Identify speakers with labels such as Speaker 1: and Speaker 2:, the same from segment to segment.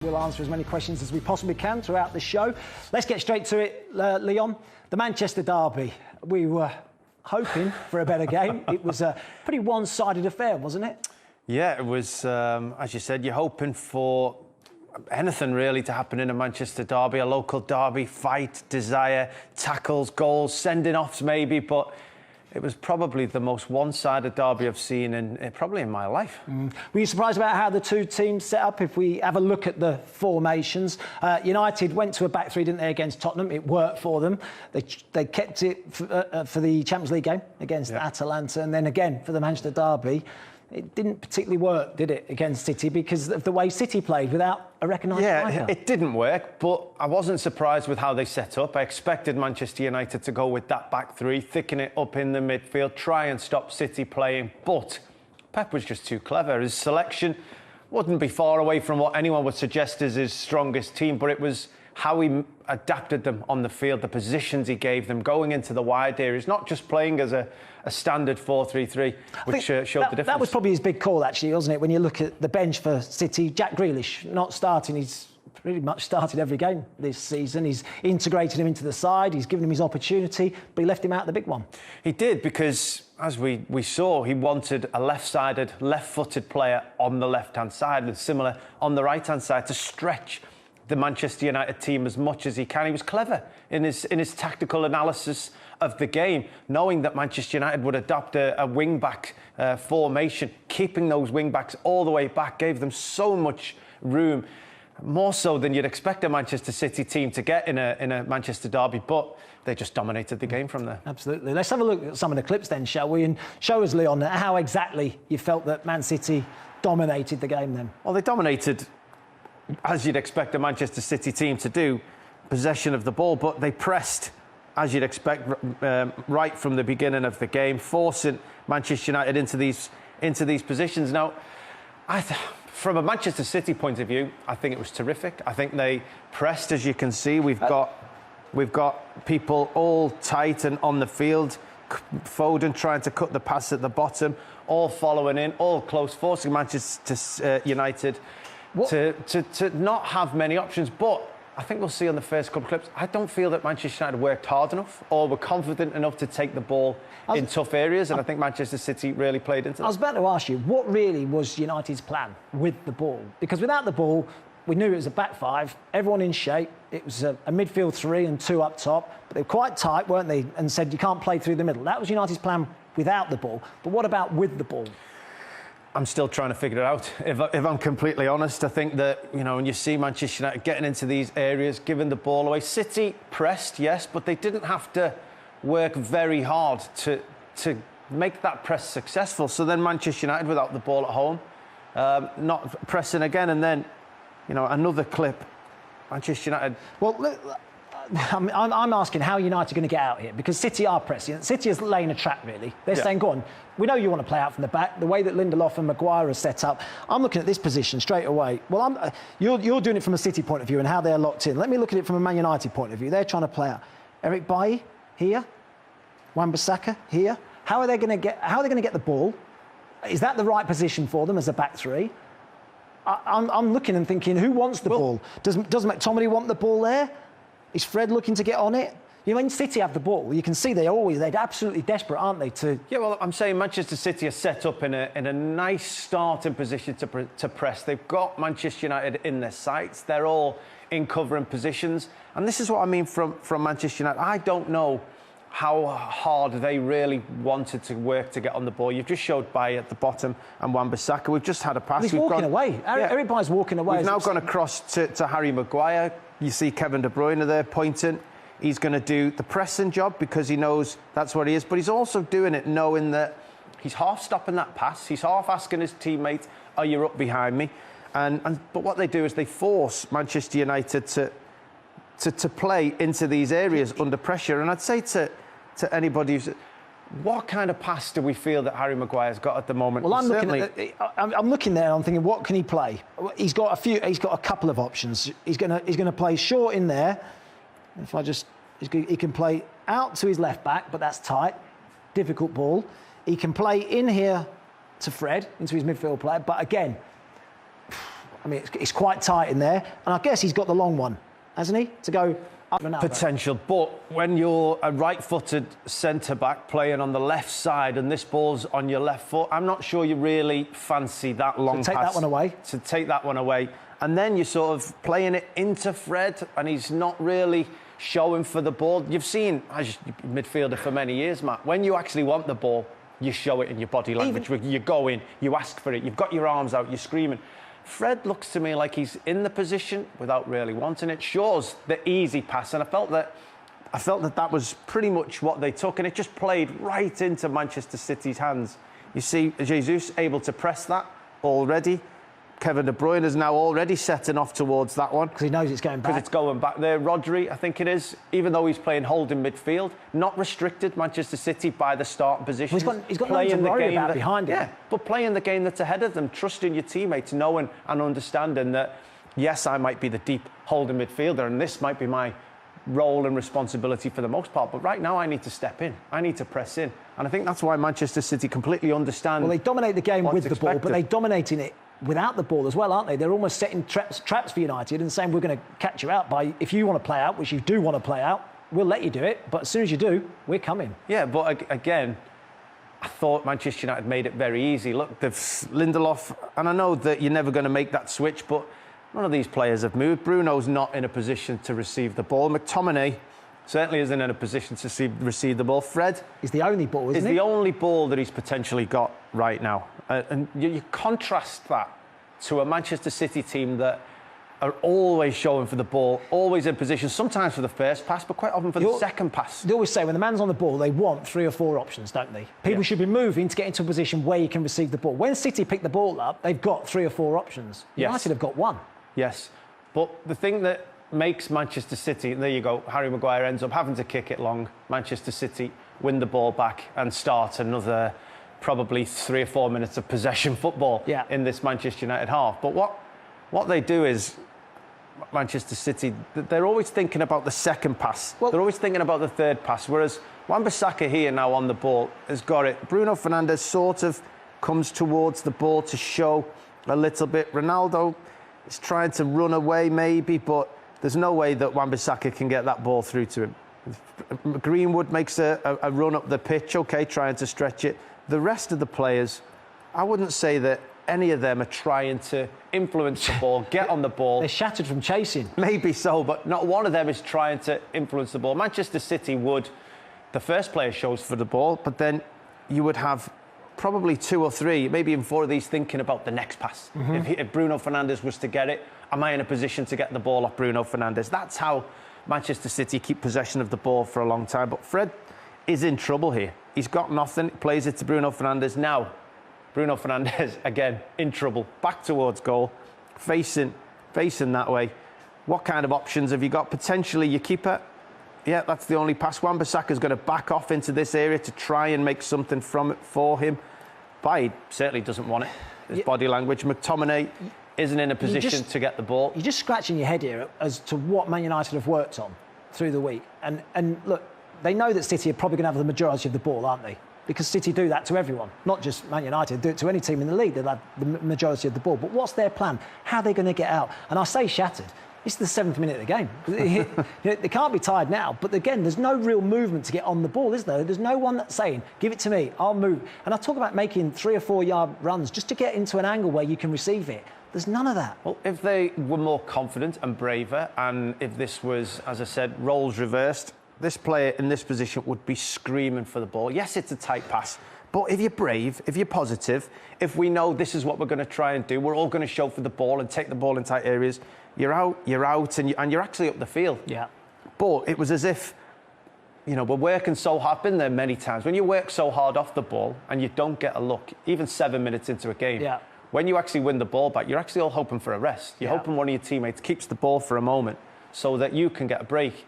Speaker 1: We'll answer as many questions as we possibly can throughout the show. Let's get straight to it, Leon. The Manchester derby. We were hoping for a better game. It was a pretty one-sided affair, wasn't it?
Speaker 2: Yeah, it was, as you said, you're hoping for anything really to happen in a Manchester derby, a local derby, fight, desire, tackles, goals, sending-offs maybe, but it was probably the most one-sided derby I've seen probably in my life.
Speaker 1: Were you surprised about how the two teams set up? If we have a look at the formations, United went to a back three, didn't they, against Tottenham? It worked for them. They kept it for the Champions League game against Atalanta, and then again for the Manchester derby. It didn't particularly work, did it, against City because of the way City played without a recognised striker?
Speaker 2: Yeah, it didn't work, but I wasn't surprised with how they set up. I expected Manchester United to go with that back three, thicken it up in the midfield, try and stop City playing, but Pep was just too clever. His selection wouldn't be far away from what anyone would suggest is his strongest team, but it was how he adapted them on the field, the positions he gave them, going into the wide areas, not just playing as a standard 4-3-3, which showed the difference.
Speaker 1: That was probably his big call, actually, wasn't it? When you look at the bench for City, Jack Grealish not starting. He's pretty much started every game this season. He's integrated him into the side. He's given him his opportunity, but he left him out the big one.
Speaker 2: He did, because as we saw, he wanted a left-sided, left-footed player on the left-hand side and similar on the right-hand side to stretch the Manchester United team as much as he can. He was clever in his tactical analysis of the game, knowing that Manchester United would adopt a wing-back formation, keeping those wing-backs all the way back, gave them so much room, more so than you'd expect a Manchester City team to get in a Manchester derby, but they just dominated the game from there.
Speaker 1: Absolutely. Let's have a look at some of the clips then, shall we? And show us, Leon, how exactly you felt that Man City dominated the game then.
Speaker 2: Well, they dominated, as you'd expect a Manchester City team to do, possession of the ball, but they pressed, as you'd expect, right from the beginning of the game, forcing Manchester United into these positions. Now, from a Manchester City point of view, I think it was terrific. I think they pressed, as you can see. We've got people all tight and on the field. Foden trying to cut the pass at the bottom, all following in, all close, forcing Manchester United to not have many options. But I think we'll see on the first couple of clips, I don't feel that Manchester United worked hard enough or were confident enough to take the ball in tough areas, and I think Manchester City really played into that.
Speaker 1: I was about to ask you, what really was United's plan with the ball? Because without the ball, we knew it was a back five, everyone in shape. It was a midfield three and two up top, but they were quite tight, weren't they? And said you can't play through the middle. That was United's plan without the ball. But what about with the ball?
Speaker 2: I'm still trying to figure it out. If I'm completely honest, I think that, you know, when you see Manchester United getting into these areas, giving the ball away, City pressed, yes, but they didn't have to work very hard to make that press successful. So then Manchester United without the ball at home, not pressing again, and then, you know, another clip, Manchester United.
Speaker 1: Well, look, I'm asking how United are going to get out here, because City are pressing. City is laying a trap, really. They're saying, go on, we know you want to play out from the back. The way that Lindelof and Maguire are set up, I'm looking at this position straight away. Well, you're doing it from a City point of view and how they're locked in. Let me look at it from a Man United point of view. They're trying to play out Eric Bailly here, Wan-Bissaka here. How are they going to get the ball? Is that the right position for them as a back three? I'm looking and thinking, who wants the ball? Does McTominay want the ball there? Is Fred looking to get on it? You know, when City have the ball, you can see they're absolutely desperate, aren't they?
Speaker 2: Yeah, well, I'm saying Manchester City are set up in a nice starting position to press. They've got Manchester United in their sights. They're all in covering positions. And this is what I mean from Manchester United. I don't know how hard they really wanted to work to get on the ball. You've just showed Bailly at the bottom and Wan-Bissaka. We've just had a pass.
Speaker 1: He's walking away. Everybody's walking away.
Speaker 2: We've now gone across to Harry Maguire. You see Kevin De Bruyne there pointing. He's going to do the pressing job because he knows that's what he is. But he's also doing it knowing that he's half stopping that pass. He's half asking his teammate, are you up behind me? But what they do is they force Manchester United to play into these areas under pressure. And I'd say to anybody who's... What kind of pass do we feel that Harry Maguire's got at the moment?
Speaker 1: Well, I'm looking there and I'm thinking, what can he play? He's got a couple of options. He's going to play short in there. He can play out to his left back, but that's tight, difficult ball. He can play in here to Fred, into his midfield player, but again, I mean, it's quite tight in there, and I guess he's got the long one, hasn't he, to go up Ronaldo.
Speaker 2: Potential, but when you're a right-footed centre-back playing on the left side and this ball's on your left foot, I'm not sure you really fancy that long pass.
Speaker 1: Take that one away.
Speaker 2: To take that one away. And then you're sort of playing it into Fred, and he's not really showing for the ball. You've seen, as a midfielder for many years, Matt, when you actually want the ball, you show it in your body language. You go in, you ask for it, you've got your arms out, you're screaming. Fred looks to me like he's in the position without really wanting it. Shaw's the easy pass, and I felt that was pretty much what they took, and it just played right into Manchester City's hands. You see Jesus able to press that already. Kevin De Bruyne is now already setting off towards that one.
Speaker 1: Because he knows it's going back.
Speaker 2: Because it's going back there. Rodri, I think it is, even though he's playing holding midfield, not restricted Manchester City by the starting position.
Speaker 1: Well, he's got nothing to worry about behind him.
Speaker 2: Yeah, but playing the game that's ahead of them, trusting your teammates, knowing and understanding that, yes, I might be the deep holding midfielder and this might be my role and responsibility for the most part, but right now I need to step in. I need to press in. And I think that's why Manchester City completely understand.
Speaker 1: Well, they dominate the game with the ball,
Speaker 2: expected.
Speaker 1: but they're dominating it without the ball as well, aren't they? They're almost setting traps for United and saying, we're going to catch you out by, if you want to play out, which you do want to play out, we'll let you do it. But as soon as you do, we're coming.
Speaker 2: Yeah, but again, I thought Manchester United made it very easy. Look, they've Lindelof, and I know that you're never going to make that switch, but none of these players have moved. Bruno's not in a position to receive the ball. McTominay certainly isn't in a position to receive the ball. Fred
Speaker 1: is the only ball, isn't he?
Speaker 2: Is the only ball that he's potentially got right now. And you contrast that to a Manchester City team that are always showing for the ball, always in position, sometimes for the first pass, but quite often for the second pass.
Speaker 1: They always say when the man's on the ball, they want 3 or 4 options, don't they? People should be moving to get into a position where you can receive the ball. When City pick the ball up, they've got 3 or 4 options. United have got 1.
Speaker 2: Yes, but the thing that makes Manchester City, and there you go, Harry Maguire ends up having to kick it long. Manchester City win the ball back and start another probably 3 or 4 minutes of possession football in this Manchester United half. But what they do is, Manchester City, they're always thinking about the second pass. Well, they're always thinking about the third pass, whereas Wan-Bissaka here now on the ball has got it. Bruno Fernandes sort of comes towards the ball to show a little bit. Ronaldo is trying to run away maybe, but there's no way that Wan-Bissaka can get that ball through to him. Greenwood makes a run up the pitch, okay, trying to stretch it. The rest of the players, I wouldn't say that any of them are trying to influence the ball, get on the ball.
Speaker 1: They're shattered from chasing.
Speaker 2: Maybe so, but not one of them is trying to influence the ball. Manchester City would, the first player shows for the ball, but then you would have probably 2 or 3, maybe even 4 of these thinking about the next pass. If Bruno Fernandes was to get it, am I in a position to get the ball off Bruno Fernandes? That's how Manchester City keep possession of the ball for a long time. But Fred is in trouble here. He's got nothing, plays it to Bruno Fernandes. Now, Bruno Fernandes, again, in trouble. Back towards goal, facing that way. What kind of options have you got? Potentially your keeper. Yeah, that's the only pass. Wan-Bissaka's going to back off into this area to try and make something from it for him. But he certainly doesn't want it. His body language. McTominay isn't in a position to get the ball.
Speaker 1: You're just scratching your head here as to what Man United have worked on through the week. And look, they know that City are probably going to have the majority of the ball, aren't they? Because City do that to everyone, not just Man United, do it to any team in the league. They'll have the majority of the ball. But what's their plan? How are they going to get out? And I say shattered. It's the 7th minute of the game. They can't be tired now. But again, there's no real movement to get on the ball, is there? There's no one that's saying, give it to me, I'll move. And I talk about making 3 or 4 yard runs just to get into an angle where you can receive it. There's none of that.
Speaker 2: Well, if they were more confident and braver, and if this was, as I said, roles reversed, this player in this position would be screaming for the ball. Yes, it's a tight pass, but if you're brave, if you're positive, if we know this is what we're going to try and do, we're all going to show for the ball and take the ball in tight areas, you're out, and you're actually up the field.
Speaker 1: Yeah.
Speaker 2: But it was as if, you know, we're working so hard, been there many times, when you work so hard off the ball and you don't get a look, even 7 minutes into a game, when you actually win the ball back, you're actually all hoping for a rest. You're hoping one of your teammates keeps the ball for a moment so that you can get a break.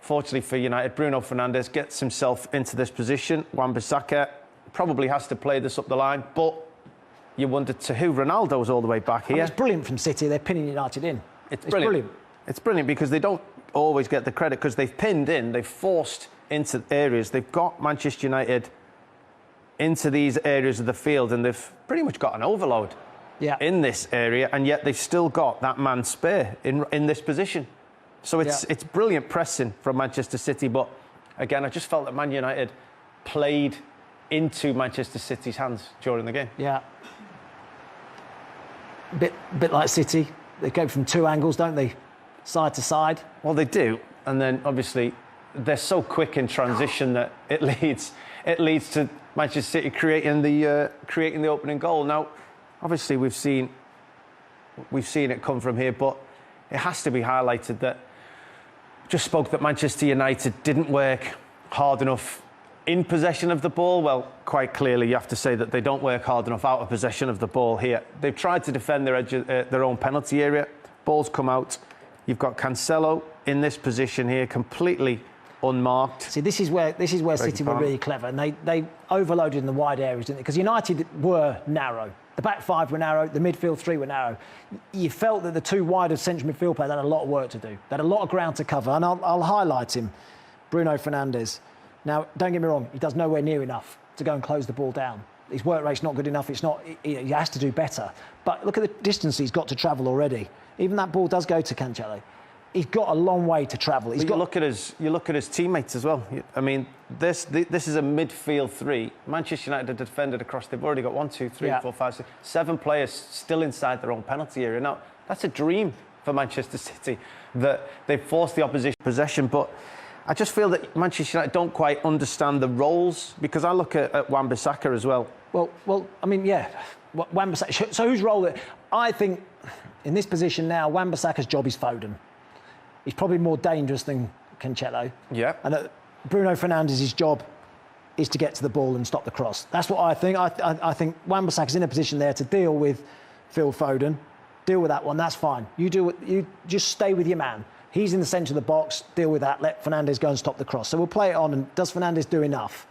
Speaker 2: Fortunately for United, Bruno Fernandes gets himself into this position. Wan-Bissaka probably has to play this up the line, but you wonder to who? Ronaldo's all the way back here.
Speaker 1: I mean, it's brilliant from City. They're pinning United in.
Speaker 2: It's brilliant. It's brilliant because they don't always get the credit because they've pinned in, they've forced into areas. They've got Manchester United into these areas of the field and they've pretty much got an overload. in this area, and yet they've still got that man spare in this position. So it's brilliant pressing from Manchester City, but again, I just felt that Man United played into Manchester City's hands during the game.
Speaker 1: Yeah. Bit like City. They go from two angles, don't they? Side to side.
Speaker 2: Well, they do, and then obviously they're so quick in transition that it leads to Manchester City creating the opening goal. Now, obviously we've seen it come from here, but it has to be highlighted that just spoke that Manchester United didn't work hard enough in possession of the ball. Well, quite clearly you have to say that they don't work hard enough out of possession of the ball here. They've tried to defend their own penalty area. Ball's come out. You've got Cancelo in this position here, completely unmarked.
Speaker 1: See, this is where City were really clever, and they overloaded in the wide areas, didn't they? Because United were narrow. The back five were narrow, the midfield three were narrow. You felt that the two wider central midfield players had a lot of work to do. They had a lot of ground to cover, and I'll highlight him, Bruno Fernandes. Now, don't get me wrong, he does nowhere near enough to go and close the ball down. His work rate's not good enough. He has to do better. But look at the distance he's got to travel already. Even that ball does go to Cancelo. He's got a long way to travel.
Speaker 2: You look at his teammates as well. I mean, this is a midfield three. Manchester United have defended across. They've already got 1, 2, 3, 4, 5, 6, 7 players still inside their own penalty area. Now, that's a dream for Manchester City that they've forced the opposition possession. But I just feel that Manchester United don't quite understand the roles, because I look at Wan-Bissaka as well.
Speaker 1: Well, I mean, yeah, Wan-Bissaka. So whose role? I think in this position now, Wan-Bissaka's job is Foden. He's probably more dangerous than Cancelo.
Speaker 2: Yeah.
Speaker 1: And Bruno Fernandes' job is to get to the ball and stop the cross. That's what I think. I think Wan-Bissaka's in a position there to deal with Phil Foden. Deal with that one, that's fine. You just stay with your man. He's in the centre of the box, deal with that, let Fernandes go and stop the cross. So we'll play it on, and does Fernandes do enough?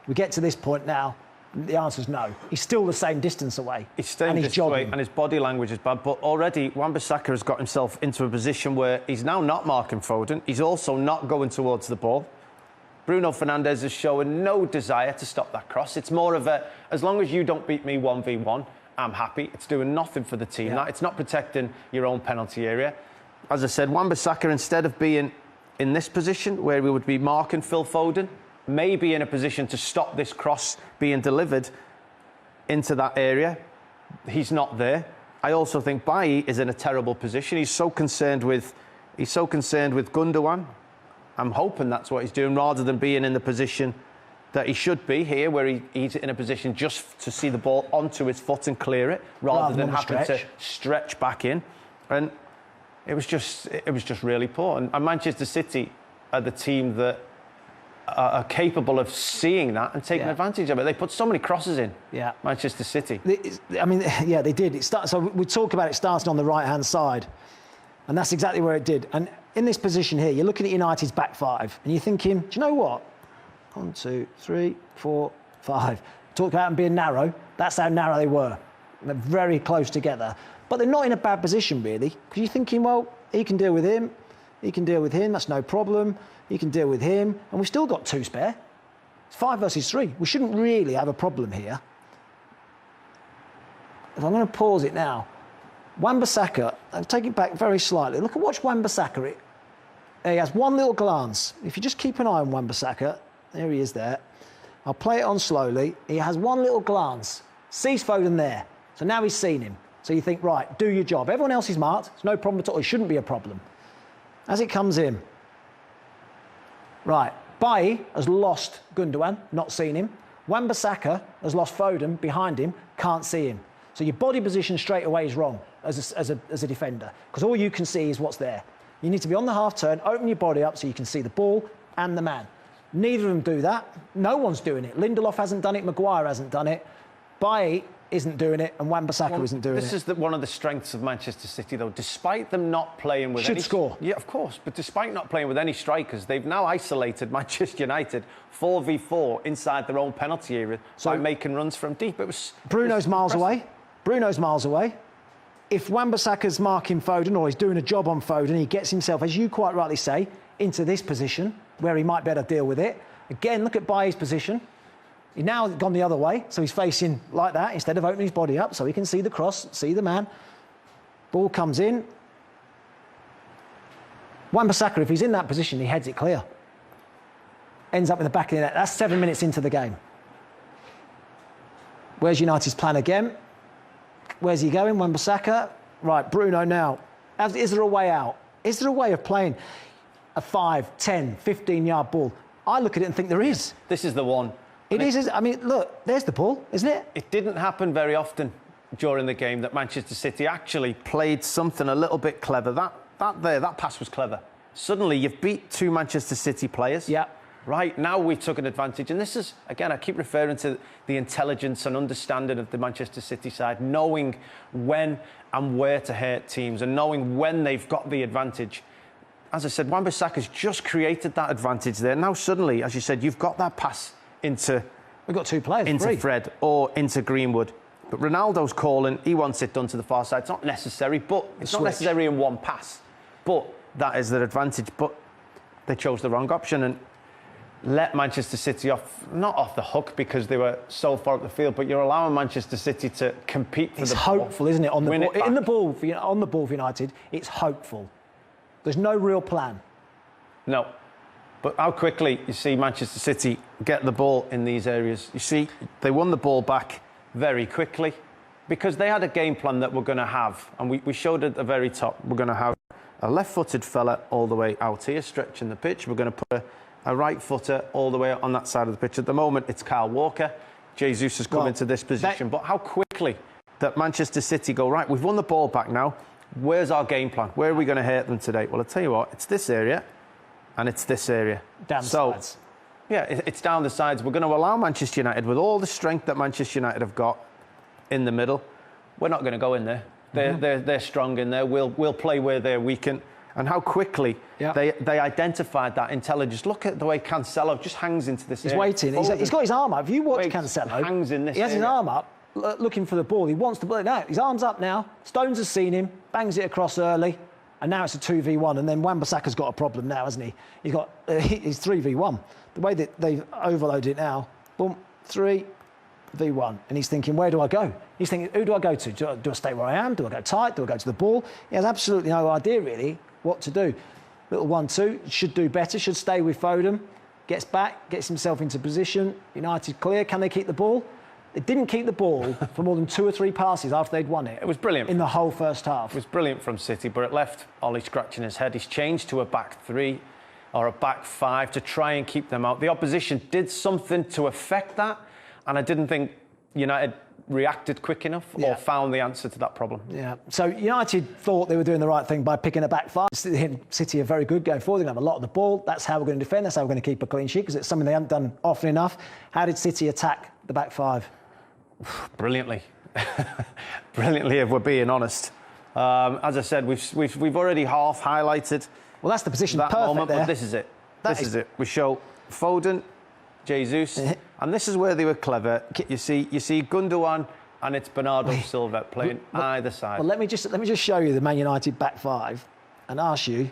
Speaker 1: We get to this point now, the answer is no. He's still the same distance away.
Speaker 2: He's staying this way, and his body language is bad. But already, Wan-Bissaka has got himself into a position where he's now not marking Foden. He's also not going towards the ball. Bruno Fernandes is showing no desire to stop that cross. It's more of a, as long as you don't beat me 1v1, I'm happy. It's doing nothing for the team.
Speaker 1: Yeah.
Speaker 2: It's not protecting your own penalty area. As I said, Wan-Bissaka, instead of being in this position where we would be marking Phil Foden, may be in a position to stop this cross being delivered into that area. He's not there. I also think Bailly is in a terrible position. He's so concerned with Gundogan. I'm hoping that's what he's doing, rather than being in the position that he should be here, where he's in a position just to see the ball onto his foot and clear it, rather than having to stretch back in. And it was just really poor. And Manchester City are the team that are capable of seeing that and taking advantage of it. They put so many crosses in. Yeah, Manchester City.
Speaker 1: I mean, yeah, they did. So we talk about it starting on the right-hand side, and that's exactly where it did. And in this position here, you're looking at United's back five, and you're thinking, do you know what? 1, 2, 3, 4, 5. Talk about them being narrow. That's how narrow they were. They're very close together. But they're not in a bad position, really, because you're thinking, well, he can deal with him. He can deal with him. That's no problem. He can deal with him. And we've still got 2 spare. It's 5 versus 3. We shouldn't really have a problem here. If I'm going to pause it now, Wan-Bissaka, I'll take it back very slightly. Watch Wan-Bissaka. He has one little glance. If you just keep an eye on Wan-Bissaka, there he is there. I'll play it on slowly. He has one little glance. Sees Foden there. So now he's seen him. So you think, right, do your job. Everyone else is marked. It's no problem at all. It shouldn't be a problem. As it comes in, right, Bailly has lost Gundogan, not seen him. Wan-Bissaka has lost Foden, behind him, can't see him. So your body position straight away is wrong as a defender, because all you can see is what's there. You need to be on the half turn, open your body up so you can see the ball and the man. Neither of them do that. No one's doing it. Lindelof hasn't done it. Maguire hasn't done it. Bailly isn't doing it, and Wan-Bissaka isn't doing it.
Speaker 2: This is one of the strengths of Manchester City, though. Despite them not playing with
Speaker 1: Should score.
Speaker 2: Yeah, of course. But despite not playing with any strikers, they've now isolated Manchester United 4v4 inside their own penalty area by making runs from deep.
Speaker 1: Bruno's miles away. Bruno's miles away. If Wan-Bissaka's marking Foden, or he's doing a job on Foden, he gets himself, as you quite rightly say, into this position where he might better deal with it. Again, look at Bailly's position. He's now gone the other way, so he's facing like that instead of opening his body up so he can see the cross, see the man. Ball comes in. Wan-Bissaka, if he's in that position, he heads it clear. Ends up in the back of the net. That's 7 minutes into the game. Where's United's plan again? Where's he going? Wan-Bissaka. Right, Bruno now. Is there a way out? Is there a way of playing a 5, 10, 15-yard ball? I look at it and think there is.
Speaker 2: This is the one.
Speaker 1: It is. I mean, look, there's the ball, isn't it?
Speaker 2: It didn't happen very often during the game that Manchester City actually played something a little bit clever. That pass was clever. Suddenly, you've beat 2 Manchester City players.
Speaker 1: Yeah.
Speaker 2: Right, now we took an advantage. And this is, again, I keep referring to the intelligence and understanding of the Manchester City side, knowing when and where to hurt teams and knowing when they've got the advantage. As I said, Wan-Bissaka's just created that advantage there. Now, suddenly, as you said, you've got that pass into...
Speaker 1: We've got 2 players.
Speaker 2: Into Fred or into Greenwood. But Ronaldo's calling, he wants it done to the far side. It's not necessary, but it's not necessary in one pass. But that is their advantage. But they chose the wrong option and let Manchester City off, not off the hook because they were so far up the field, but you're allowing Manchester City to compete for
Speaker 1: it's
Speaker 2: the ball.
Speaker 1: It's hopeful, isn't it? On the ball,
Speaker 2: on
Speaker 1: the ball for United, it's hopeful. There's no real plan.
Speaker 2: No. But how quickly you see Manchester City get the ball in these areas. You see, they won the ball back very quickly because they had a game plan that we're going to have. And we showed at the very top, we're going to have a left-footed fella all the way out here, stretching the pitch. We're going to put a right-footer all the way on that side of the pitch. At the moment, it's Kyle Walker. Jesus has come into this position. But how quickly that Manchester City go, right, we've won the ball back now. Where's our game plan? Where are we going to hurt them today? Well, I'll tell you what, it's this area. And it's this area.
Speaker 1: Down the sides.
Speaker 2: Yeah, it's down the sides. We're going to allow Manchester United, with all the strength that Manchester United have got in the middle, we're not going to go in there. They're strong in there. We'll play where they're weak. And how quickly they identified that intelligence. Look at the way Cancelo just hangs into this area.
Speaker 1: He's waiting. He's got his arm up. If you watch Cancelo,
Speaker 2: hangs in this
Speaker 1: he has
Speaker 2: area.
Speaker 1: his arm up, looking for the ball. He wants the ball. No, his arm's up now. Stones has seen him, bangs it across early. And now it's a 2v1, and then Wan-Bissaka's got a problem now, hasn't he? He's 3v1. The way that they've overloaded it now, boom, 3v1. And he's thinking, where do I go? He's thinking, who do I go to? Do I stay where I am? Do I go tight? Do I go to the ball? He has absolutely no idea, really, what to do. Little 1-2, should do better, should stay with Foden. Gets back, gets himself into position. United clear. Can they keep the ball? They didn't keep the ball for more than 2 or 3 passes after they'd won it.
Speaker 2: It was brilliant.
Speaker 1: In the whole first half.
Speaker 2: It was brilliant from City, but it left Ollie scratching his head. He's changed to a back 3 or a back 5 to try and keep them out. The opposition did something to affect that, and I didn't think United reacted quick enough or found the answer to that problem.
Speaker 1: Yeah. So United thought they were doing the right thing by picking a back 5. City are very good going forward. They're going to have a lot of the ball. That's how we're going to defend. That's how we're going to keep a clean sheet because it's something they haven't done often enough. How did City attack the back 5?
Speaker 2: Brilliantly. Brilliantly, if we're being honest. As I said, we've already half highlighted.
Speaker 1: Well, that's the position
Speaker 2: that
Speaker 1: perfect
Speaker 2: moment,
Speaker 1: there.
Speaker 2: but this is it. This is it. We show Foden, Jesus, and this is where they were clever. You see Gundogan, and it's Bernardo Silva playing either side.
Speaker 1: Well, let me just show you the Man United back 5 and ask you.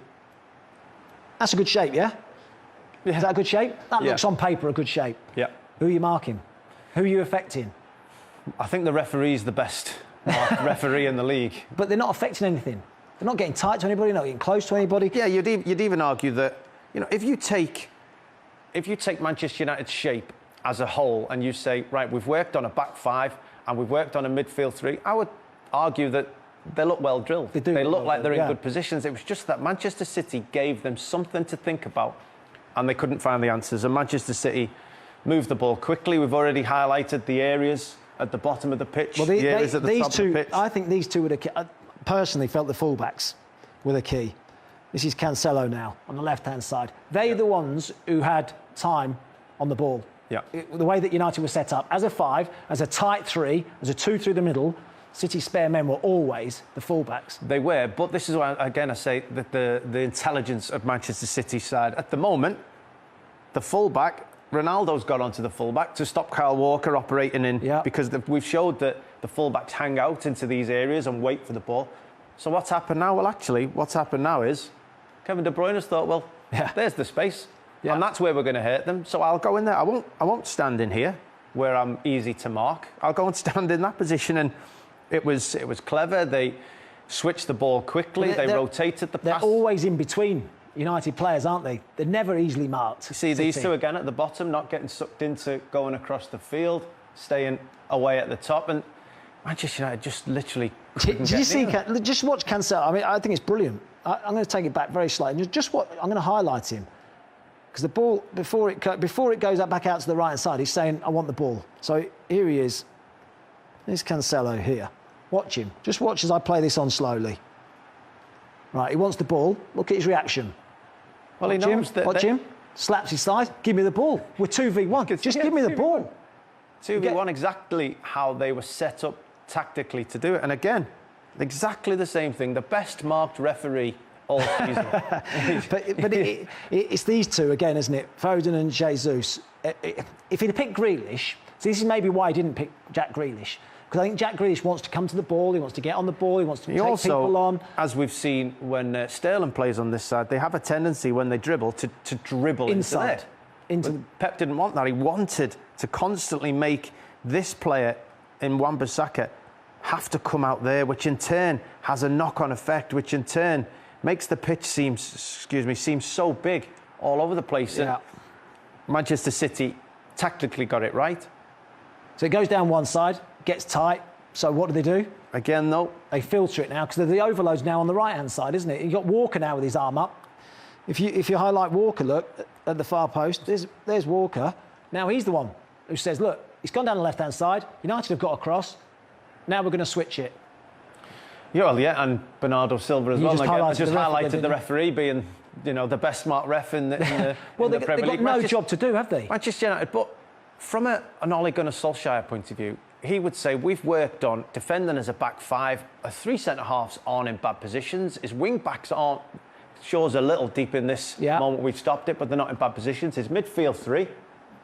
Speaker 1: That's a good shape, yeah? Is that a good shape? That looks on paper a good shape.
Speaker 2: Yeah.
Speaker 1: Who are you marking? Who are you affecting?
Speaker 2: I think the referee's the best referee in the league.
Speaker 1: But they're not affecting anything. They're not getting tight to anybody, not getting close to anybody.
Speaker 2: Yeah, you'd even argue that, if you take Manchester United's shape as a whole and you say, right, we've worked on a back 5 and we've worked on a midfield 3, I would argue that they look well drilled. They look like they're in good positions. It was just that Manchester City gave them something to think about and they couldn't find the answers. And Manchester City moved the ball quickly. We've already highlighted the areas at the bottom of the pitch.
Speaker 1: Well,
Speaker 2: the areas at the top of the pitch.
Speaker 1: I think these two were the key. I personally felt the fullbacks were the key. This is Cancelo now on the left-hand side. They're the ones who had time on the ball.
Speaker 2: Yeah.
Speaker 1: The way that United was set up as a 5, as a tight 3, as a 2 through the middle. City's spare men were always the fullbacks.
Speaker 2: They were, but this is why, again, I say that the intelligence of Manchester City's side at the moment, the fullback. Ronaldo's got onto the fullback to stop Kyle Walker operating in because we've showed that the fullbacks hang out into these areas and wait for the ball. So what's happened now? Well, actually, what's happened now is Kevin De Bruyne has thought, there's the space, and that's where we're going to hurt them. So I'll go in there. I won't stand in here. where I'm easy to mark, I'll go and stand in that position. And it was clever. They switched the ball quickly. They rotated the pass.
Speaker 1: They're always in between United players, aren't they? They're never easily marked.
Speaker 2: You see these two again at the bottom, not getting sucked into going across the field, staying away at the top. And Manchester United just literally
Speaker 1: Did you see? Just watch Cancelo. I mean, I think it's brilliant. I'm going to take it back very slightly. I'm going to highlight him because the ball before it goes back out to the right hand side, he's saying, "I want the ball." So here he is. There's Cancelo here. Watch him. Just watch as I play this on slowly. Right, he wants the ball. Look at his reaction.
Speaker 2: Well, he knows that.
Speaker 1: Watch him. Slaps his thighs. Give me the ball. We're 2v1. Just give me the ball.
Speaker 2: 2v1, exactly how they were set up tactically to do it. And again, exactly the same thing. The best marked referee all season.
Speaker 1: but it's these two again, isn't it? Foden and Jesus. If he'd have picked Grealish, so this is maybe why he didn't pick Jack Grealish. Because I think Jack Grealish wants to come to the ball, he wants to get on the ball, he wants to take people on.
Speaker 2: As we've seen when Sterling plays on this side, they have a tendency when they dribble to dribble
Speaker 1: inside.
Speaker 2: Pep didn't want that. He wanted to constantly make this player in Wan-Bissaka have to come out there, which in turn has a knock-on effect, which in turn makes the pitch seem so big all over the place.
Speaker 1: Yeah.
Speaker 2: Manchester City tactically got it right.
Speaker 1: So it goes down one side, gets tight. So what do?
Speaker 2: Again, though,
Speaker 1: they filter it now because the overload's now on the right-hand side, isn't it? You've got Walker now with his arm up. If you highlight Walker, look at the far post. There's Walker. Now he's the one who says, "Look, he's gone down the left-hand side. United have got across. Now we're going to switch it."
Speaker 2: Yeah, well, yeah, and Bernardo Silva as well. I just highlighted the referee being, the best marked ref in the
Speaker 1: well,
Speaker 2: in the Premier League.
Speaker 1: They've got no job to do, have they?
Speaker 2: Manchester United, but from an Ole Gunnar Solskjaer point of view, he would say we've worked on defending as a back five. Our three centre-halves aren't in bad positions. His wing-backs aren't. Shaw's a little deep in this moment. We've stopped it, but they're not in bad positions. His midfield three,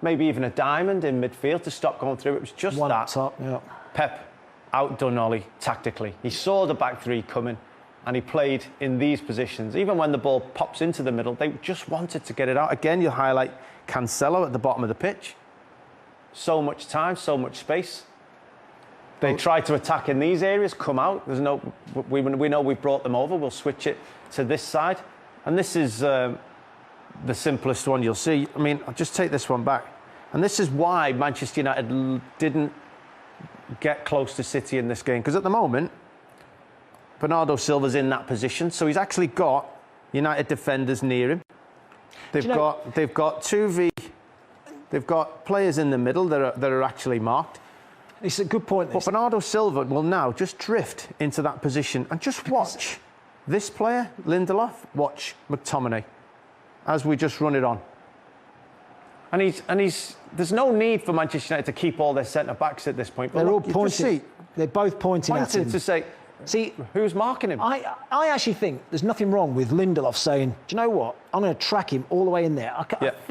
Speaker 2: maybe even a diamond in midfield to stop going through. It was just
Speaker 1: one
Speaker 2: that.
Speaker 1: Up top, yeah.
Speaker 2: Pep outdone Ole tactically. He saw the back three coming and he played in these positions. Even when the ball pops into the middle, they just wanted to get it out. Again, you highlight Cancelo at the bottom of the pitch. So much time, so much space. They try to attack in these areas, come out. We know we've brought them over. We'll switch it to this side. And this is the simplest one you'll see. I mean, I'll just take this one back. And this is why Manchester United didn't get close to City in this game. Because at the moment, Bernardo Silva's in that position. So he's actually got United defenders near him. They've got 2v. They've got players in the middle that are actually marked.
Speaker 1: It's a good point.
Speaker 2: But Bernardo Silva will now just drift into that position and just watch this player, Lindelof, watch McTominay as we just run it on. And he's there's no need for Manchester United to keep all their centre backs at this point.
Speaker 1: They're all pointing. They're both pointing at him
Speaker 2: to say, see who's marking him.
Speaker 1: I actually think there's nothing wrong with Lindelof saying, "Do you know what? I'm going to track him all the way in there."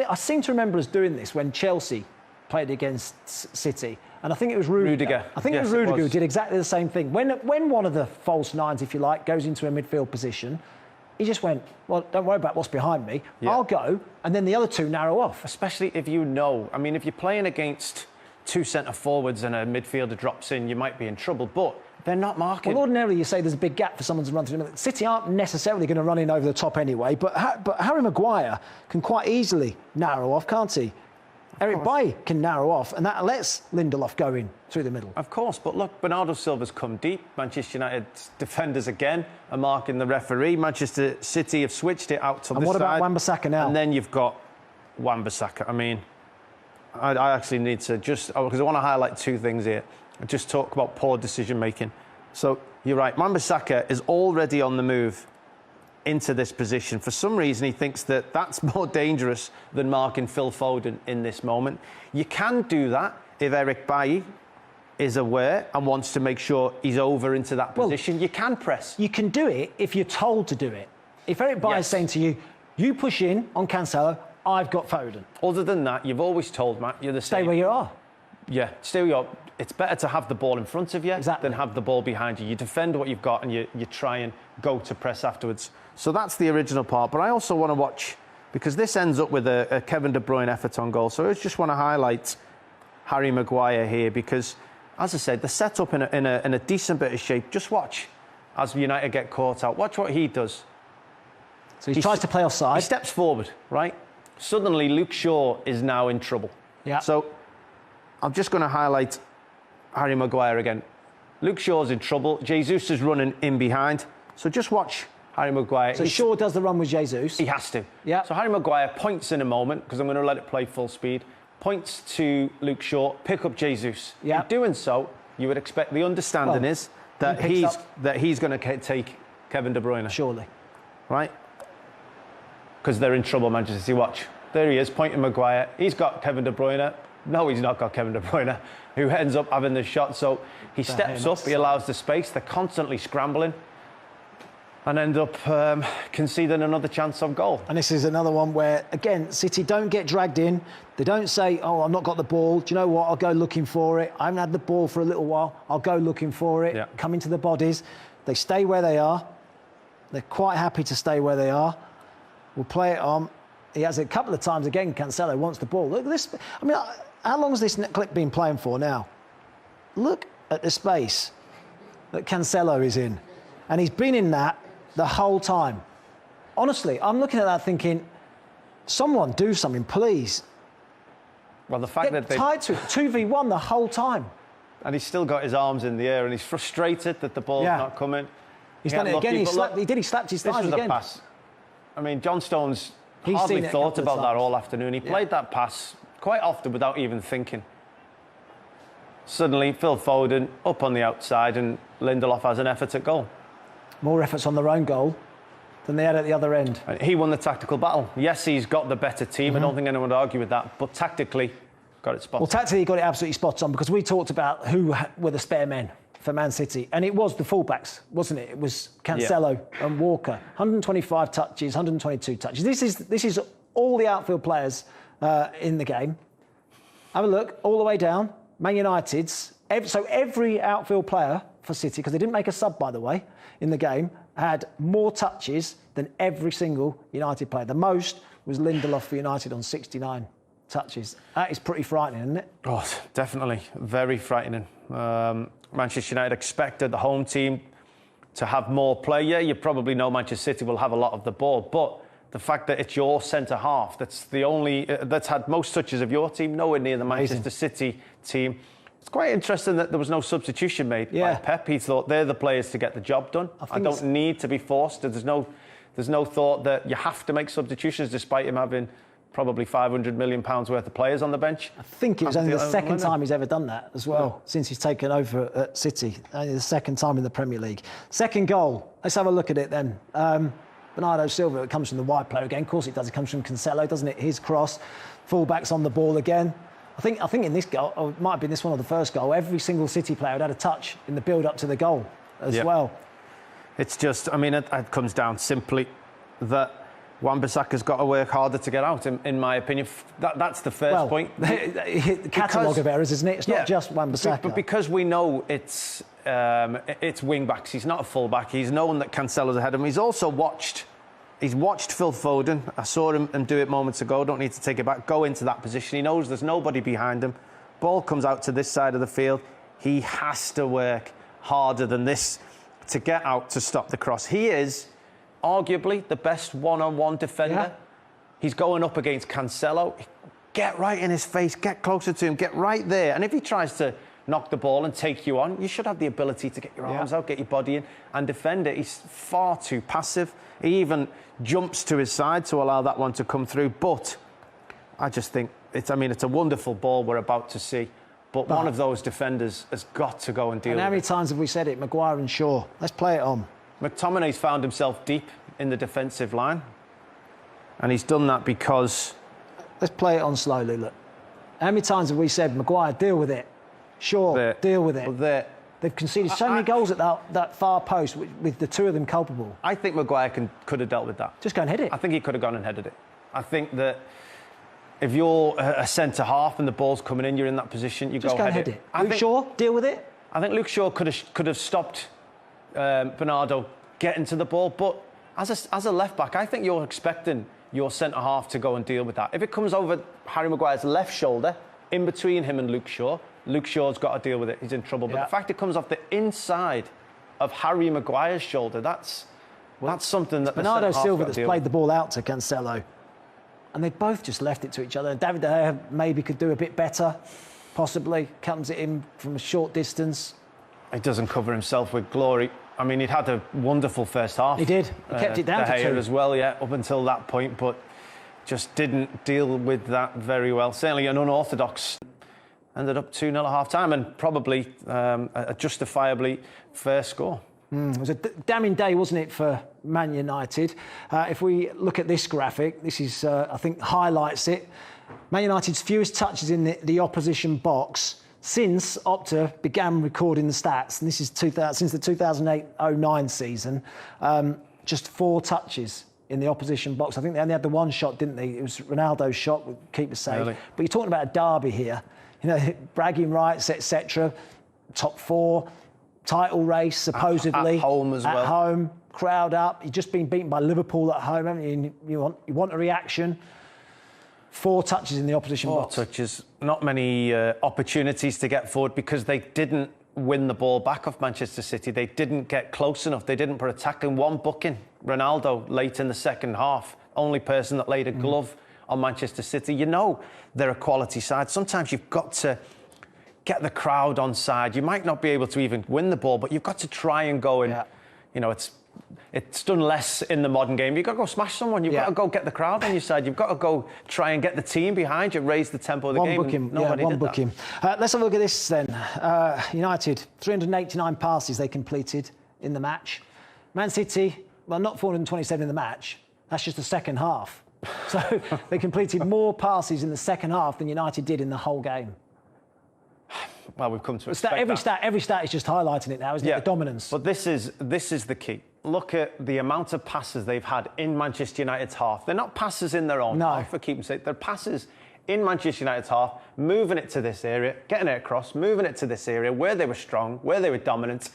Speaker 1: I seem to remember us doing this when Chelsea played against City. And I think it was Rudiger. I think it was Rudiger who did exactly the same thing. When one of the false nines, if you like, goes into a midfield position, he just went, "Well, don't worry about what's behind me. I'll go." And then the other two narrow off.
Speaker 2: Especially if if you're playing against two centre forwards and a midfielder drops in, you might be in trouble. But they're not marking.
Speaker 1: Well, ordinarily you say there's a big gap for someone to run through. City aren't necessarily going to run in over the top anyway. But Harry Maguire can quite easily narrow off, can't he? Eric Bailly can narrow off, and that lets Lindelof go in through the middle.
Speaker 2: Of course, but look, Bernardo Silva's come deep. Manchester United's defenders again are marking the referee. Manchester City have switched it out to this side.
Speaker 1: And what about Wan-Bissaka now?
Speaker 2: And then you've got Wan-Bissaka. I mean, I actually need to because I want to highlight two things here. Just talk about poor decision-making. So you're right, Wan-Bissaka is already on the move into this position. For some reason, he thinks that that's more dangerous than marking Phil Foden in this moment. You can do that if Eric Bailly is aware and wants to make sure he's over into that position. You can press.
Speaker 1: You can do it if you're told to do it. If Eric Bailly is saying to you, "You push in on Cancelo, I've got Foden."
Speaker 2: Other than that, you've always told Matt, you're the same.
Speaker 1: Stay where you are.
Speaker 2: Yeah, stay where you are. It's better to have the ball in front of you than have the ball behind you. You defend what you've got and you try and go to press afterwards. So that's the original part. But I also want to watch, because this ends up with a Kevin De Bruyne effort on goal. So I just want to highlight Harry Maguire here because, as I said, they're set up in a decent bit of shape. Just watch as United get caught out. Watch what he does.
Speaker 1: So he tries to play
Speaker 2: He
Speaker 1: offside.
Speaker 2: steps forward, right? Suddenly, Luke Shaw is now in trouble.
Speaker 1: Yeah.
Speaker 2: So I'm just going to highlight Harry Maguire again. Luke Shaw's in trouble. Jesus is running in behind. So just watch Harry Maguire.
Speaker 1: So Shaw does the run with Jesus.
Speaker 2: He has to.
Speaker 1: Yeah.
Speaker 2: So Harry Maguire points in a moment, because I'm going to let it play full speed, points to Luke Shaw, pick up Jesus.
Speaker 1: Yeah.
Speaker 2: In doing so, you would expect the understanding
Speaker 1: Well,
Speaker 2: is that
Speaker 1: he picks
Speaker 2: he's going to take Kevin De Bruyne.
Speaker 1: Surely.
Speaker 2: Right? Because they're in trouble, Manchester City. Watch. There he is, pointing Maguire. He's got Kevin De Bruyne. No, he's not got Kevin De Bruyne, who ends up having the shot. So he steps up, he allows the space. They're constantly scrambling and end up conceding another chance of goal.
Speaker 1: And this is another one where, again, City don't get dragged in. They don't say, oh, I've not got the ball. Do you know what? I'll go looking for it. I haven't had the ball for a little while. I'll go looking for it.
Speaker 2: Yeah.
Speaker 1: Come into the bodies. They stay where they are. They're quite happy to stay where they are. We'll play it on. He has a couple of times again. Cancelo wants the ball. Look at this. I mean, how long has this clip been playing for now? Look at the space that Cancelo is in. And he's been in that the whole time. Honestly, I'm looking at that thinking, someone do something, please.
Speaker 2: Well, the fact
Speaker 1: Get
Speaker 2: that
Speaker 1: tied to it. 2v1 the whole time.
Speaker 2: and he's still got his arms in the air, and he's frustrated that the ball's not coming.
Speaker 1: He's done it again. He slapped his thighs
Speaker 2: was
Speaker 1: again.
Speaker 2: a pass. I mean, John Stones
Speaker 1: He's
Speaker 2: hardly
Speaker 1: seen it a
Speaker 2: thought
Speaker 1: couple of
Speaker 2: about that
Speaker 1: times.
Speaker 2: all afternoon. He played that pass quite often without even thinking. Suddenly, Phil Foden up on the outside, and Lindelof has an effort at goal.
Speaker 1: More efforts on their own goal than they had at the other end.
Speaker 2: And he won the tactical battle. Yes, he's got the better team. I don't think anyone would argue with that. But tactically, got it spot
Speaker 1: Well,
Speaker 2: on.
Speaker 1: tactically, he got it absolutely spot on because we talked about who were the spare men for Man City. And it was the fullbacks, wasn't it? It was Cancelo and Walker. 125 touches, 122 touches. This is all the outfield players in the game. Have a look, all the way down. Man United's. So every outfield player for City, because they didn't make a sub, by the way, in the game, had more touches than every single United player. The most was Lindelof for United on 69 touches. That is pretty frightening, isn't it?
Speaker 2: Oh, definitely. Very frightening. Manchester United expected the home team to have more play. Yeah, you probably know Manchester City will have a lot of the ball, but the fact that it's your centre-half that's the only that's had most touches of your team, nowhere near the Manchester City team. It's quite interesting that there was no substitution made by Pep. He thought they're the players to get the job done. I don't need to be forced. There's no thought that you have to make substitutions, despite him having probably £500 million worth of players on the bench.
Speaker 1: I think it was only the second time he's ever done that as well, since he's taken over at City. Only the second time in the Premier League. Second goal. Let's have a look at it then. Bernardo Silva, it comes from the wide player again. Of course it does. It comes from Cancelo, doesn't it? His cross. Fullback's on the ball again. I think in this goal, or it might have been this one or the first goal, every single City player had a touch in the build-up to the goal as well.
Speaker 2: It's just, I mean, it comes down simply that Wan-Bissaka's got to work harder to get out, in my opinion. That's the first point.
Speaker 1: The catalogue of errors, isn't it? It's not just Wan-Bissaka.
Speaker 2: But because we know it's wing-backs, he's not a full-back. He's known that Cancelo's ahead of him. He's also watched Phil Foden. I saw him do it moments ago. Don't need to take it back. Go into that position. He knows there's nobody behind him. Ball comes out to this side of the field. He has to work harder than this to get out to stop the cross. He is arguably the best one-on-one defender.
Speaker 1: Yeah.
Speaker 2: He's going up against Cancelo. Get right in his face. Get closer to him. Get right there. And if he tries to knock the ball and take you on, you should have the ability to get your arms out, get your body in and defend it. He's far too passive. He even jumps to his side to allow that one to come through. But I just think it's a wonderful ball we're about to see. But one of those defenders has got to go and deal with it.
Speaker 1: How many times have we said it? Maguire and Shaw. Let's play it on.
Speaker 2: McTominay's found himself deep in the defensive line. And he's done that because...
Speaker 1: Let's play it on slowly, look. How many times have we said, Maguire, deal with it? Shaw, deal with it. They've conceded so many goals at that far post with the two of them culpable.
Speaker 2: I think Maguire could have dealt with that.
Speaker 1: Just go and head it.
Speaker 2: I think he could have gone and headed it. I think that if you're a centre-half and the ball's coming in, you're in that position, you
Speaker 1: just
Speaker 2: go
Speaker 1: head it. Luke Shaw, deal with it.
Speaker 2: I think Luke Shaw could have stopped Bernardo getting to the ball, but as a left-back, I think you're expecting your centre-half to go and deal with that. If it comes over Harry Maguire's left shoulder, in between him and Luke Shaw. Luke Shaw's got to deal with it. He's in trouble. But the fact it comes off the inside of Harry Maguire's shoulder, that's something that
Speaker 1: Bernardo Silva that's played the ball out to Cancelo. And they both just left it to each other. David De Gea maybe could do a bit better, possibly. Comes it in from a short distance.
Speaker 2: He doesn't cover himself with glory. I mean, he'd had a wonderful first half.
Speaker 1: He did. He kept it down
Speaker 2: De
Speaker 1: to 2.
Speaker 2: as well, yeah, up until that point, but just didn't deal with that very well. Certainly an unorthodox. Ended up 2-0 at half-time and probably a justifiably fair score.
Speaker 1: It was a damning day, wasn't it, for Man United? If we look at this graphic, this is, I think, highlights it. Man United's fewest touches in the opposition box since Opta began recording the stats, and this is since the 2008-09 season. Just 4 touches in the opposition box. I think they only had the one shot, didn't they? It was Ronaldo's shot with keeper save.
Speaker 2: Really?
Speaker 1: But you're talking about a derby here. You know, bragging rights, etc. Top 4, title race supposedly
Speaker 2: at home as well.
Speaker 1: At home, crowd up. You've just been beaten by Liverpool at home, haven't you? You want a reaction. 4 touches in the opposition box.
Speaker 2: 4 touches. Not many opportunities to get forward because they didn't win the ball back off Manchester City. They didn't get close enough. They didn't put a tackle in. One booking, Ronaldo, late in the second half. Only person that laid a glove on Manchester City. You know they're a quality side. Sometimes you've got to get the crowd on side. You might not be able to even win the ball, but you've got to try and go and, you know, it's done less in the modern game. You've got to go smash someone. You've got to go get the crowd on your side. You've got to go try and get the team behind you, raise the tempo of the game.
Speaker 1: One booking. Let's have a look at this then. United, 389 passes they completed in the match. Man City, well, not 427 in the match. That's just the second half. So they completed more passes in the second half than United did in the whole game.
Speaker 2: Well, we've come to expect
Speaker 1: every stat is just highlighting it now, isn't it? The dominance.
Speaker 2: But this is the key. Look at the amount of passes they've had in Manchester United's half. They're not passes in their own half, for keeping sake. They're passes in Manchester United's half, moving it to this area, getting it across, moving it to this area where they were strong, where they were dominant.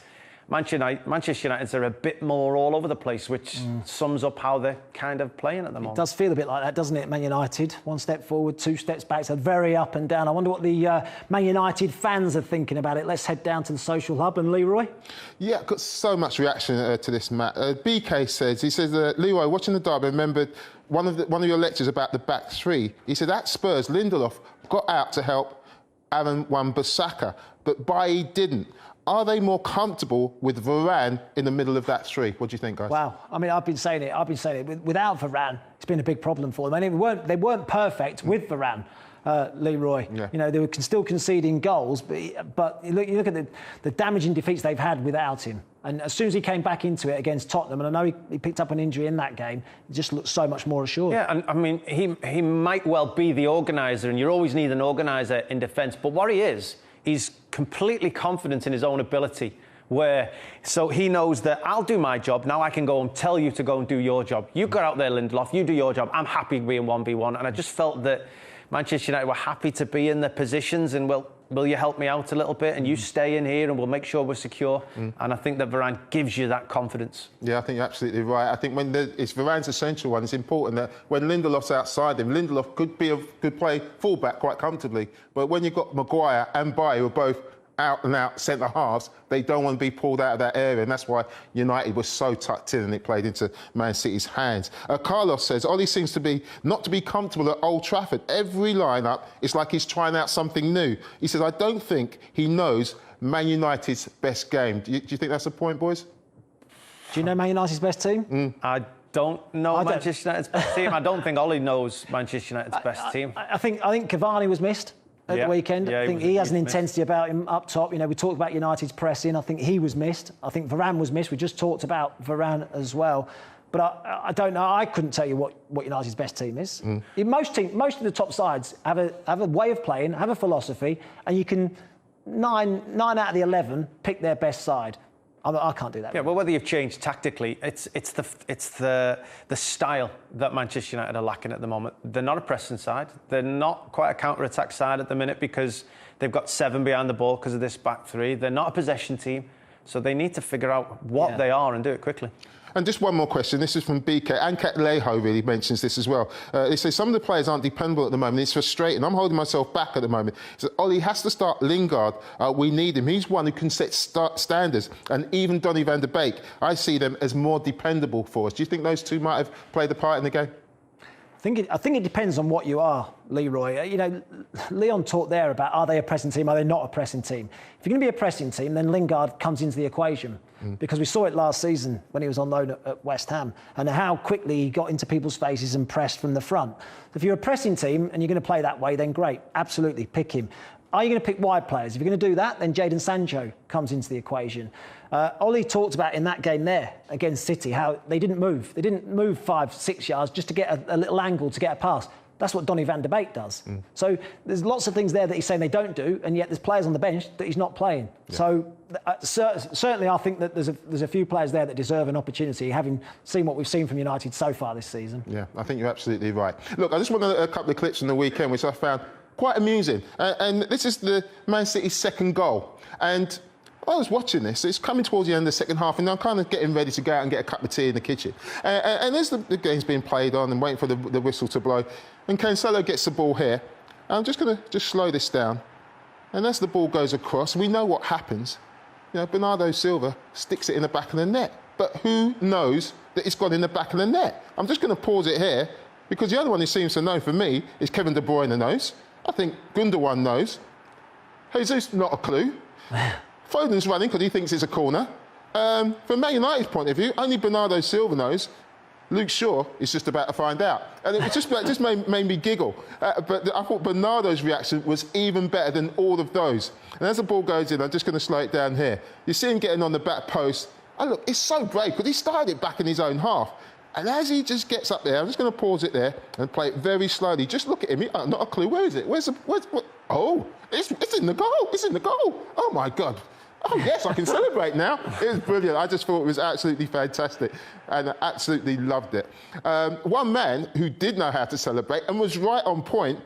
Speaker 2: Manchester United are a bit more all over the place, which sums up how they're kind of playing at the moment.
Speaker 1: It does feel a bit like that, doesn't it, Man United? 1 step forward, 2 steps back, so very up and down. I wonder what the Man United fans are thinking about it. Let's head down to the social hub. And Leroy?
Speaker 3: Yeah, I've got so much reaction to this, Matt. BK says, Leroy, watching the derby, remembered one of your lectures about the back 3. He said, at Spurs, Lindelof got out to help Aaron Wan-Bissaka, but Bailly didn't. Are they more comfortable with Varane in the middle of that 3? What do you think, guys?
Speaker 1: Wow. I mean, I've been saying it. Without Varane, it's been a big problem for them. I mean, they weren't perfect with Varane, Leroy. Yeah. You know, they were still conceding goals, but you look at the damaging defeats they've had without him. And as soon as he came back into it against Tottenham, and I know he picked up an injury in that game, he just looked so much more assured.
Speaker 2: Yeah, and I mean, he might well be the organiser, and you always need an organiser in defence. But what he is, he's completely confident in his own ability, so he knows that I'll do my job. Now I can go and tell you to go and do your job. You go out there, Lindelof, you do your job. I'm happy being 1v1. And I just felt that Manchester United were happy to be in their positions and, will you help me out a little bit? And you stay in here and we'll make sure we're secure. And I think that Varane gives you that confidence.
Speaker 3: Yeah, I think you're absolutely right. I think it's Varane's essential one. It's important that when Lindelof's outside him, Lindelof could play fullback quite comfortably. But when you've got Maguire and Bailly, who are both out and out centre halves, they don't want to be pulled out of that area, and that's why United was so tucked in and it played into Man City's hands. Carlos says Ollie seems to be not to be comfortable at Old Trafford. Every lineup is like he's trying out something new. He says, I don't think he knows Man United's best game. Do you think that's a point, boys?
Speaker 1: Do you know Man United's best team?
Speaker 2: I don't know Manchester United's best team. I don't think Ollie knows Manchester United's best team.
Speaker 1: I think Cavani was missed at the weekend. I think he has an intensity about him up top. You know, we talked about United's pressing. I think he was missed. I think Varane was missed. We just talked about Varane as well. But I don't know. I couldn't tell you what United's best team is. Most of the top sides have a way of playing, have a philosophy, and you can 9 out of the 11 pick their best side. I can't do that.
Speaker 2: Yeah, well, whether you've changed tactically, it's the style that Manchester United are lacking at the moment. They're not a pressing side. They're not quite a counter-attack side at the minute because they've got 7 behind the ball because of this back 3. They're not a possession team, so they need to figure out what they are and do it quickly.
Speaker 3: And just one more question. This is from BK. And Leho really mentions this as well. They say some of the players aren't dependable at the moment. It's frustrating. I'm holding myself back at the moment. So Ollie has to start Lingard. We need him. He's one who can set standards. And even Donny van de Beek, I see them as more dependable for us. Do you think those two might have played a part in the game?
Speaker 1: I think it depends on what you are, Leroy. You know, Leon talked there about, are they a pressing team, are they not a pressing team? If you're going to be a pressing team, then Lingard comes into the equation. Because we saw it last season when he was on loan at West Ham, and how quickly he got into people's faces and pressed from the front. If you're a pressing team and you're going to play that way, then great, absolutely, pick him. Are you going to pick wide players? If you're going to do that, then Jadon Sancho comes into the equation. Ollie talked about in that game there against City how they didn't move. They didn't move 5-6 yards just to get a little angle to get a pass. That's what Donny van de Beek does. So there's lots of things there that he's saying they don't do, and yet there's players on the bench that he's not playing. Yeah. So certainly I think that there's a few players there that deserve an opportunity, having seen what we've seen from United so far this season. Yeah,
Speaker 3: I think you're absolutely right. Look, I just want a couple of clips from the weekend which I found quite amusing. And this is the Man City's second goal. And I was watching this. It's coming towards the end of the second half, and I'm kind of getting ready to go out and get a cup of tea in the kitchen. And as the game's being played on and waiting for the whistle to blow, and Cancelo gets the ball here, I'm just going to slow this down. And as the ball goes across, we know what happens. You know, Bernardo Silva sticks it in the back of the net. But who knows that it's gone in the back of the net? I'm just going to pause it here, because the other one who seems to know for me is Kevin De Bruyne knows. I think Gundogan knows. Jesus, not a clue. Foden's running because he thinks it's a corner. From Man United's point of view, only Bernardo Silva knows. Luke Shaw is just about to find out. And it just made me giggle. But I thought Bernardo's reaction was even better than all of those. And as the ball goes in, I'm just going to slow it down here. You see him getting on the back post. And look, it's so brave because he started it back in his own half. And as he just gets up there, I'm just going to pause it there and play it very slowly. Just look at him. Not a clue. Where is it? What? Oh, it's in the goal. It's in the goal. Oh, my God. Oh, yes, I can celebrate now. It was brilliant. I just thought it was absolutely fantastic and I absolutely loved it. One man who did know how to celebrate and was right on point